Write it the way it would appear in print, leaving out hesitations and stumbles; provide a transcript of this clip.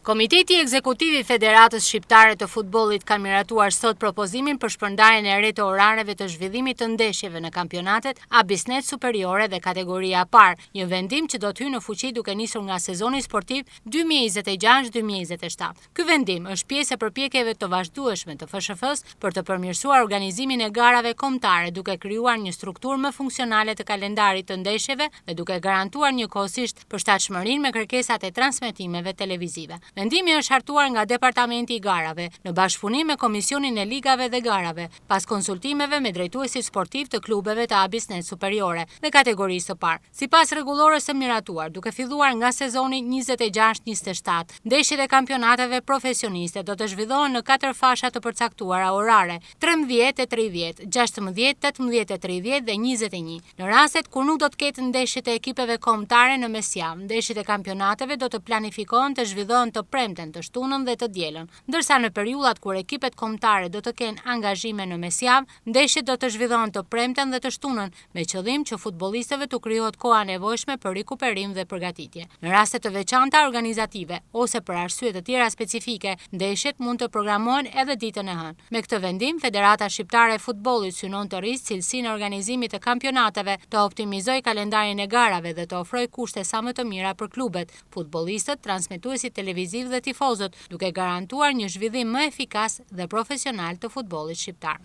Komiteti Ekzekutiv i Federatës Shqiptare të Futbollit ka miratuar sot propozimin për shpërndarjen e re të orareve të zhvillimit të ndeshjeve në kampionatet A Bisnet Superiore dhe kategoria par, një vendim që do të hyjë në fuqi duke nisur nga sezoni sportiv 2026-2027. Ky vendim është pjesë e përpjekjeve të vazhdueshme të FSHF-s për të përmirësuar organizimin e garave kombëtare, duke krijuar një strukturë më funksionale të kalendarit të ndeshjeve dhe duke garantuar njëkohësisht përshtatshmërinë me kërkesat e transmetimeve televizive. Vendimi është hartuar nga Departamenti i Garave, në bashkëpunim me Komisionin e Ligave dhe Garave, pas konsultimeve me drejtuesit sportiv të klubeve të A Bisnet Superiore dhe kategorisë së parë. Sipas rregullores së miratuar, duke filluar nga sezoni 26-27, ndeshjet e kampionateve profesioniste do të zhvillohen në 4 fasha të përcaktuara orare: 13:30, 16, 18:30 dhe 21. Në rastet kur nuk do të ketë ndeshjet e ekipeve kombëtare në mesjavë, ndeshjet e kampionateve do të planifikohen të zhvillohen të premten, të shtunën dhe të dielën, ndërsa në periudhat kur ekipet kombëtare do të kenë angazhime në mesjavë, ndeshjet do të zhvillohen të premten dhe të shtunën, me qëllim që futbollistëve të krijohet koha e nevojshme për rikuperim dhe përgatitje. Në raste të veçanta organizative ose për arsye të tjera specifike, ndeshjet mund të programohen edhe ditën e hënë. Me këtë vendim, Federata Shqiptare e Futbollit synon të rrisë cilësinë e organizimit të kampionateve, të optimizojë kalendarin e garave dhe të ofrojë kushte sa më të mira për klubet, futbollistët, transmetuesit televiziv dhe tifozët, duke garantuar një zhvillim më efikas dhe profesional të futbollit shqiptar.